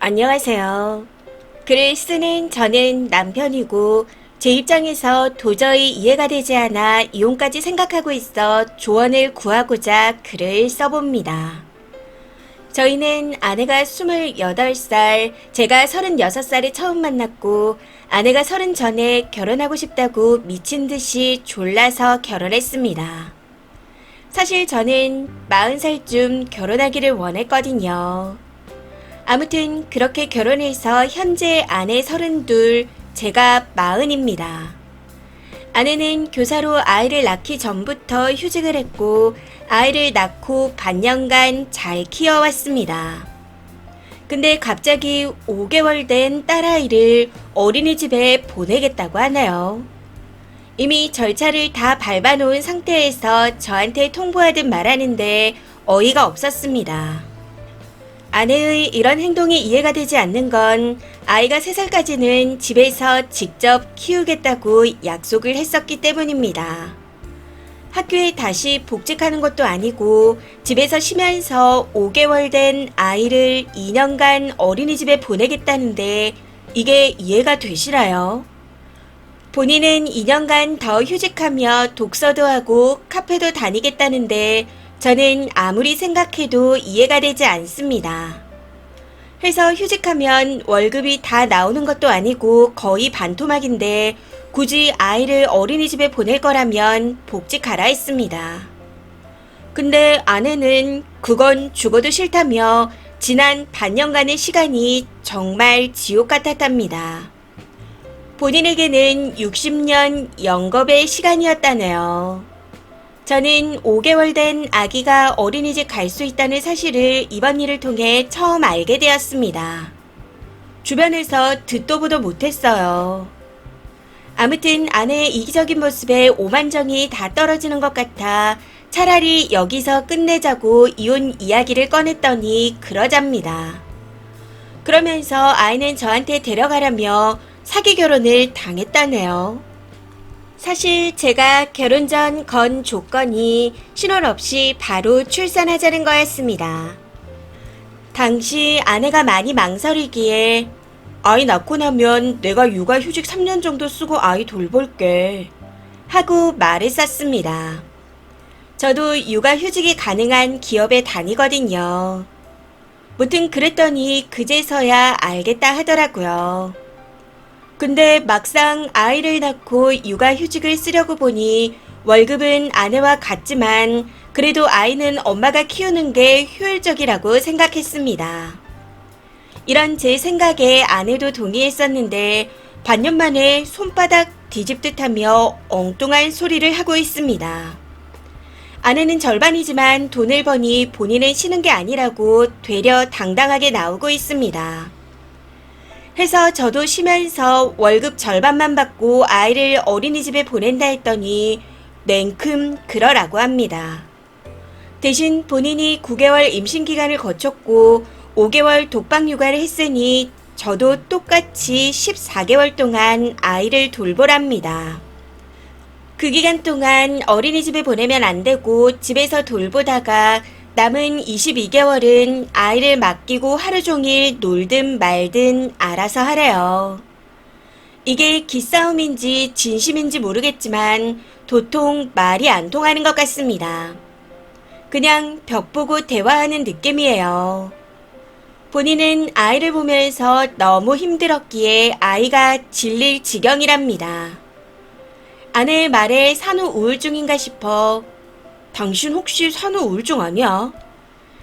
안녕하세요. 글을 쓰는 저는 남편이고 제 입장에서 도저히 이해가 되지 않아 이혼까지 생각하고 있어 조언을 구하고자 글을 써봅니다. 저희는 아내가 28살, 제가 36살에 처음 만났고 아내가 30 전에 결혼하고 싶다고 미친 듯이 졸라서 결혼했습니다. 사실 저는 40살쯤 결혼하기를 원했거든요. 아무튼 그렇게 결혼해서 현재 아내 32, 제가 40입니다. 아내는 교사로 아이를 낳기 전부터 휴직을 했고 아이를 낳고 반년간 잘 키워왔습니다. 근데 갑자기 5개월 된 딸아이를 어린이집에 보내겠다고 하네요. 이미 절차를 다 밟아놓은 상태에서 저한테 통보하듯 말하는데 어이가 없었습니다. 아내의 이런 행동이 이해가 되지 않는 건 아이가 3살까지는 집에서 직접 키우겠다고 약속을 했었기 때문입니다. 학교에 다시 복직하는 것도 아니고 집에서 쉬면서 5개월 된 아이를 2년간 어린이집에 보내겠다는데 이게 이해가 되시나요? 본인은 2년간 더 휴직하며 독서도 하고 카페도 다니겠다는데 저는 아무리 생각해도 이해가 되지 않습니다. 회사 휴직하면 월급이 다 나오는 것도 아니고 거의 반토막인데 굳이 아이를 어린이집에 보낼 거라면 복직하라 했습니다. 근데 아내는 그건 죽어도 싫다며 지난 반년간의 시간이 정말 지옥 같았답니다. 본인에게는 60년 영겁의 시간이었다네요. 저는 5개월 된 아기가 어린이집 갈 수 있다는 사실을 이번 일을 통해 처음 알게 되었습니다. 주변에서 듣도 보도 못했어요. 아무튼 아내의 이기적인 모습에 오만정이 다 떨어지는 것 같아 차라리 여기서 끝내자고 이혼 이야기를 꺼냈더니 그러잡니다. 그러면서 아이는 저한테 데려가라며 사기 결혼을 당했다네요. 사실 제가 결혼 전 건 조건이 신혼 없이 바로 출산하자는 거였습니다. 당시 아내가 많이 망설이기에 아이 낳고 나면 내가 육아휴직 3년 정도 쓰고 아이 돌볼게 하고 말했었습니다. 저도 육아휴직이 가능한 기업에 다니거든요. 무튼 그랬더니 그제서야 알겠다 하더라고요. 근데 막상 아이를 낳고 육아휴직을 쓰려고 보니 월급은 아내와 같지만 그래도 아이는 엄마가 키우는 게 효율적이라고 생각했습니다. 이런 제 생각에 아내도 동의했었는데 반년 만에 손바닥 뒤집듯 하며 엉뚱한 소리를 하고 있습니다. 아내는 절반이지만 돈을 버니 본인은 쉬는 게 아니라고 되려 당당하게 나오고 있습니다. 해서 저도 쉬면서 월급 절반만 받고 아이를 어린이집에 보낸다 했더니 냉큼 그러라고 합니다. 대신 본인이 9개월 임신기간을 거쳤고 5개월 독박육아를 했으니 저도 똑같이 14개월 동안 아이를 돌보랍니다. 그 기간 동안 어린이집에 보내면 안 되고 집에서 돌보다가 남은 22개월은 아이를 맡기고 하루 종일 놀든 말든 알아서 하래요. 이게 기싸움인지 진심인지 모르겠지만 도통 말이 안 통하는 것 같습니다. 그냥 벽 보고 대화하는 느낌이에요. 본인은 아이를 보면서 너무 힘들었기에 아이가 질릴 지경이랍니다. 아내의 말에 산후 우울증인가 싶어 당신 혹시 산후 우울증 아니야?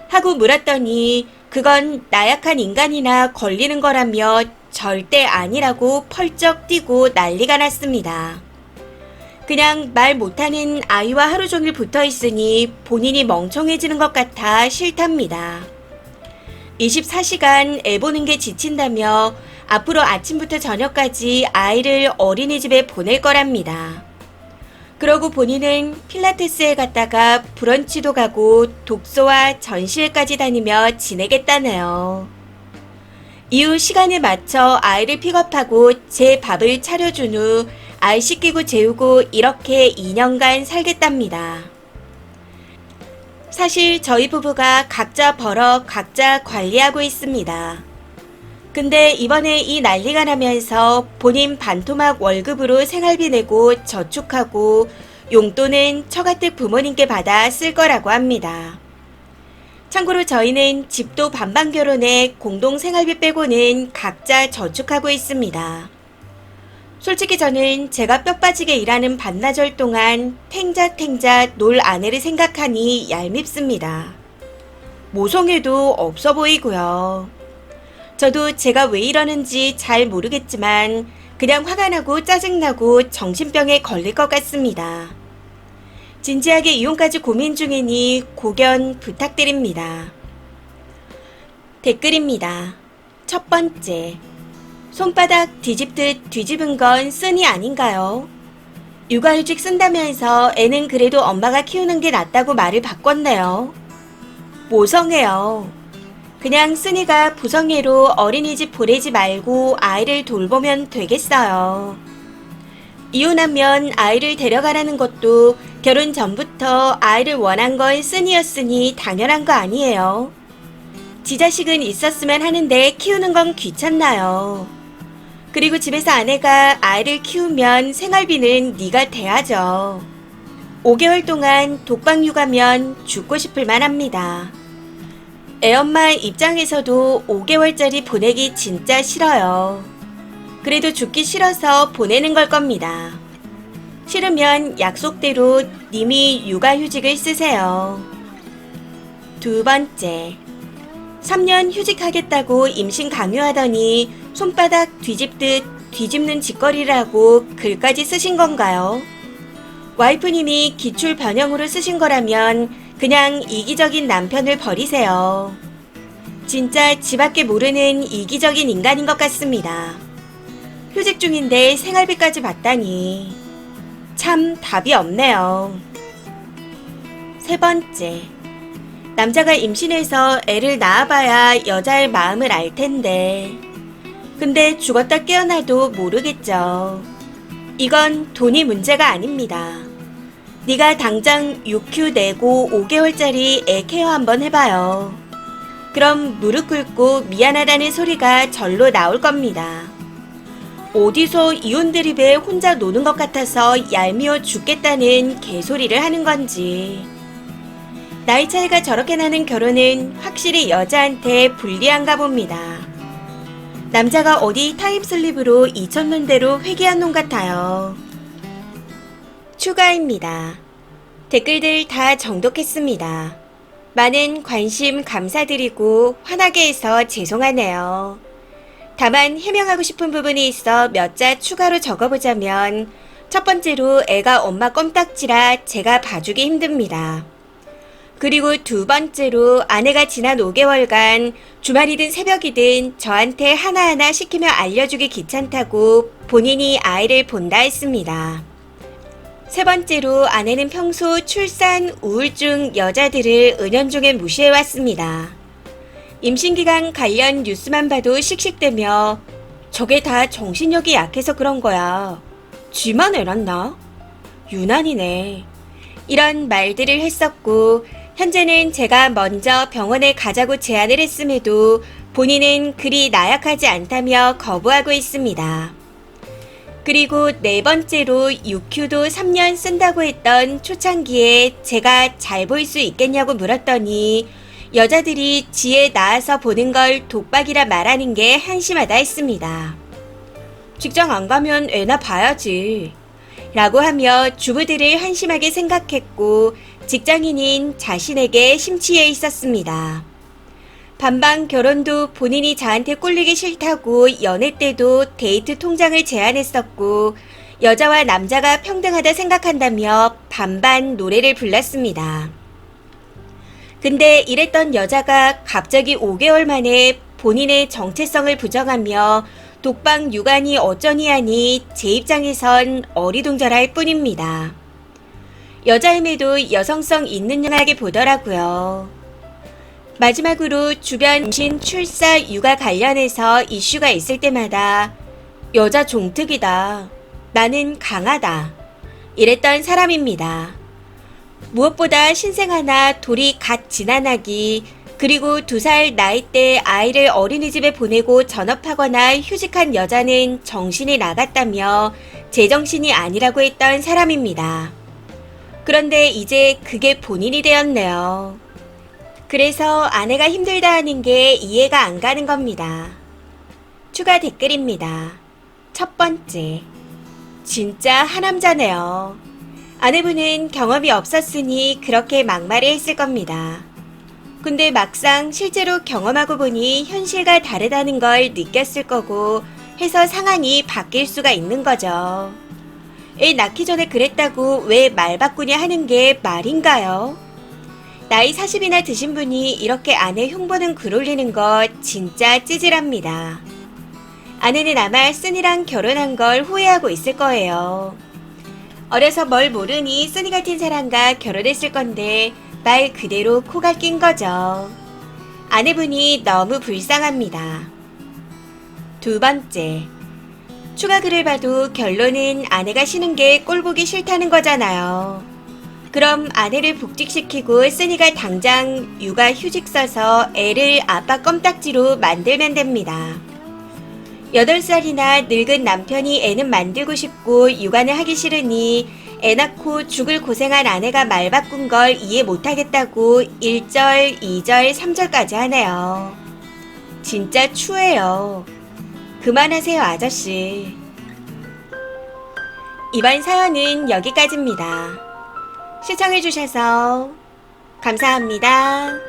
하고 물었더니 그건 나약한 인간이나 걸리는 거라며 절대 아니라고 펄쩍 뛰고 난리가 났습니다. 그냥 말 못하는 아이와 하루 종일 붙어 있으니 본인이 멍청해지는 것 같아 싫답니다. 24시간 애 보는 게 지친다며 앞으로 아침부터 저녁까지 아이를 어린이집에 보낼 거랍니다. 그러고 본인은 필라테스에 갔다가 브런치도 가고 독서와 전시회까지 다니며 지내겠다네요. 이후 시간에 맞춰 아이를 픽업하고 제 밥을 차려준 후 아이 씻기고 재우고 이렇게 2년간 살겠답니다. 사실 저희 부부가 각자 벌어 각자 관리하고 있습니다. 근데 이번에 이 난리가 나면서 본인 반토막 월급으로 생활비 내고 저축하고 용돈은 처가댁 부모님께 받아 쓸 거라고 합니다. 참고로 저희는 집도 반반 결혼해 공동 생활비 빼고는 각자 저축하고 있습니다. 솔직히 저는 제가 뼈 빠지게 일하는 반나절 동안 탱자탱자 놀 아내를 생각하니 얄밉습니다. 모성애도 없어 보이고요. 저도 제가 왜 이러는지 잘 모르겠지만 그냥 화가 나고 짜증나고 정신병에 걸릴 것 같습니다. 진지하게 이혼까지 고민 중이니 고견 부탁드립니다. 댓글입니다. 첫 번째, 손바닥 뒤집듯 뒤집은 건 쓴이 아닌가요? 육아휴직 쓴다면서 애는 그래도 엄마가 키우는 게 낫다고 말을 바꿨네요. 모성애요. 그냥 쓴이가 부성애로 어린이집 보내지 말고 아이를 돌보면 되겠어요. 이혼하면 아이를 데려가라는 것도 결혼 전부터 아이를 원한 건 쓴이였으니 당연한 거 아니에요. 지 자식은 있었으면 하는데 키우는 건 귀찮나요. 그리고 집에서 아내가 아이를 키우면 생활비는 네가 대야죠. 5개월 동안 독방 육아면 죽고 싶을 만합니다. 애엄마 입장에서도 5개월짜리 보내기 진짜 싫어요. 그래도 죽기 싫어서 보내는 걸 겁니다. 싫으면 약속대로 님이 육아휴직을 쓰세요. 두 번째, 3년 휴직하겠다고 임신 강요하더니 손바닥 뒤집듯 뒤집는 짓거리라고 글까지 쓰신 건가요? 와이프님이 기출 변형으로 쓰신 거라면 그냥 이기적인 남편을 버리세요. 진짜 지밖에 모르는 이기적인 인간인 것 같습니다. 휴직 중인데 생활비까지 받다니 참 답이 없네요. 세 번째, 남자가 임신해서 애를 낳아봐야 여자의 마음을 알 텐데 근데 죽었다 깨어나도 모르겠죠. 이건 돈이 문제가 아닙니다. 네가 당장 6휴 내고 5개월짜리 애 케어 한번 해봐요. 그럼 무릎 꿇고 미안하다는 소리가 절로 나올 겁니다. 어디서 이혼 드립에 혼자 노는 것 같아서 얄미워 죽겠다는 개소리를 하는 건지. 나이 차이가 저렇게 나는 결혼은 확실히 여자한테 불리한가 봅니다. 남자가 어디 타임슬립으로 2000년대로 회귀한 놈 같아요. 추가입니다. 댓글들 다 정독했습니다. 많은 관심 감사드리고 화나게 해서 죄송하네요. 다만 해명하고 싶은 부분이 있어 몇 자 추가로 적어보자면 첫 번째로 애가 엄마 껌딱지라 제가 봐주기 힘듭니다. 그리고 두 번째로 아내가 지난 5개월간 주말이든 새벽이든 저한테 하나하나 시키며 알려주기 귀찮다고 본인이 아이를 본다 했습니다. 세 번째로 아내는 평소 출산, 우울증 여자들을 은연중에 무시해왔습니다. 임신기간 관련 뉴스만 봐도 씩씩대며 저게 다 정신력이 약해서 그런 거야. 쥐만 애났나? 유난이네. 이런 말들을 했었고 현재는 제가 먼저 병원에 가자고 제안을 했음에도 본인은 그리 나약하지 않다며 거부하고 있습니다. 그리고 네 번째로 6휴도 3년 쓴다고 했던 초창기에 제가 잘 보일 수 있겠냐고 물었더니 여자들이 지에 낳아서 보는 걸 독박이라 말하는 게 한심하다 했습니다. 직장 안 가면 애나 봐야지. 라고 하며 주부들을 한심하게 생각했고 직장인인 자신에게 심취해 있었습니다. 반반 결혼도 본인이 저한테 꼴리기 싫다고 연애 때도 데이트 통장을 제안했었고 여자와 남자가 평등하다 생각한다며 반반 노래를 불렀습니다. 근데 이랬던 여자가 갑자기 5개월 만에 본인의 정체성을 부정하며 독방 육아니 어쩌니 하니 제 입장에선 어리둥절할 뿐입니다. 여자임에도 여성성 있는 영하게 보더라고요. 마지막으로 주변 임신, 출사, 육아 관련해서 이슈가 있을 때마다 여자 종특이다. 나는 강하다. 이랬던 사람입니다. 무엇보다 신생 하나 돌이 갓 지난아기 그리고 2살 나이 때 아이를 어린이집에 보내고 전업하거나 휴직한 여자는 정신이 나갔다며 제정신이 아니라고 했던 사람입니다. 그런데 이제 그게 본인이 되었네요. 그래서 아내가 힘들다 하는 게 이해가 안 가는 겁니다. 추가 댓글입니다. 첫 번째. 진짜 하남자네요. 아내분은 경험이 없었으니 그렇게 막말을 했을 겁니다. 근데 막상 실제로 경험하고 보니 현실과 다르다는 걸 느꼈을 거고 해서 상황이 바뀔 수가 있는 거죠. 애 낳기 전에 그랬다고 왜 말 바꾸냐 하는 게 말인가요? 나이 40이나 드신 분이 이렇게 아내 흉보는 글 올리는 거 진짜 찌질합니다. 아내는 아마 쓰니랑 결혼한 걸 후회하고 있을 거예요. 어려서 뭘 모르니 쓰니 같은 사람과 결혼했을 건데 말 그대로 코가 낀 거죠. 아내분이 너무 불쌍합니다. 두 번째. 추가 글을 봐도 결론은 아내가 쉬는 게 꼴보기 싫다는 거잖아요. 그럼 아내를 복직시키고 쓰니가 당장 육아 휴직 써서 애를 아빠 껌딱지로 만들면 됩니다. 8살이나 늙은 남편이 애는 만들고 싶고 육아는 하기 싫으니 애 낳고 죽을 고생한 아내가 말 바꾼 걸 이해 못하겠다고 1절, 2절, 3절까지 하네요. 진짜 추해요. 그만하세요, 아저씨. 이번 사연은 여기까지입니다. 시청해주셔서 감사합니다.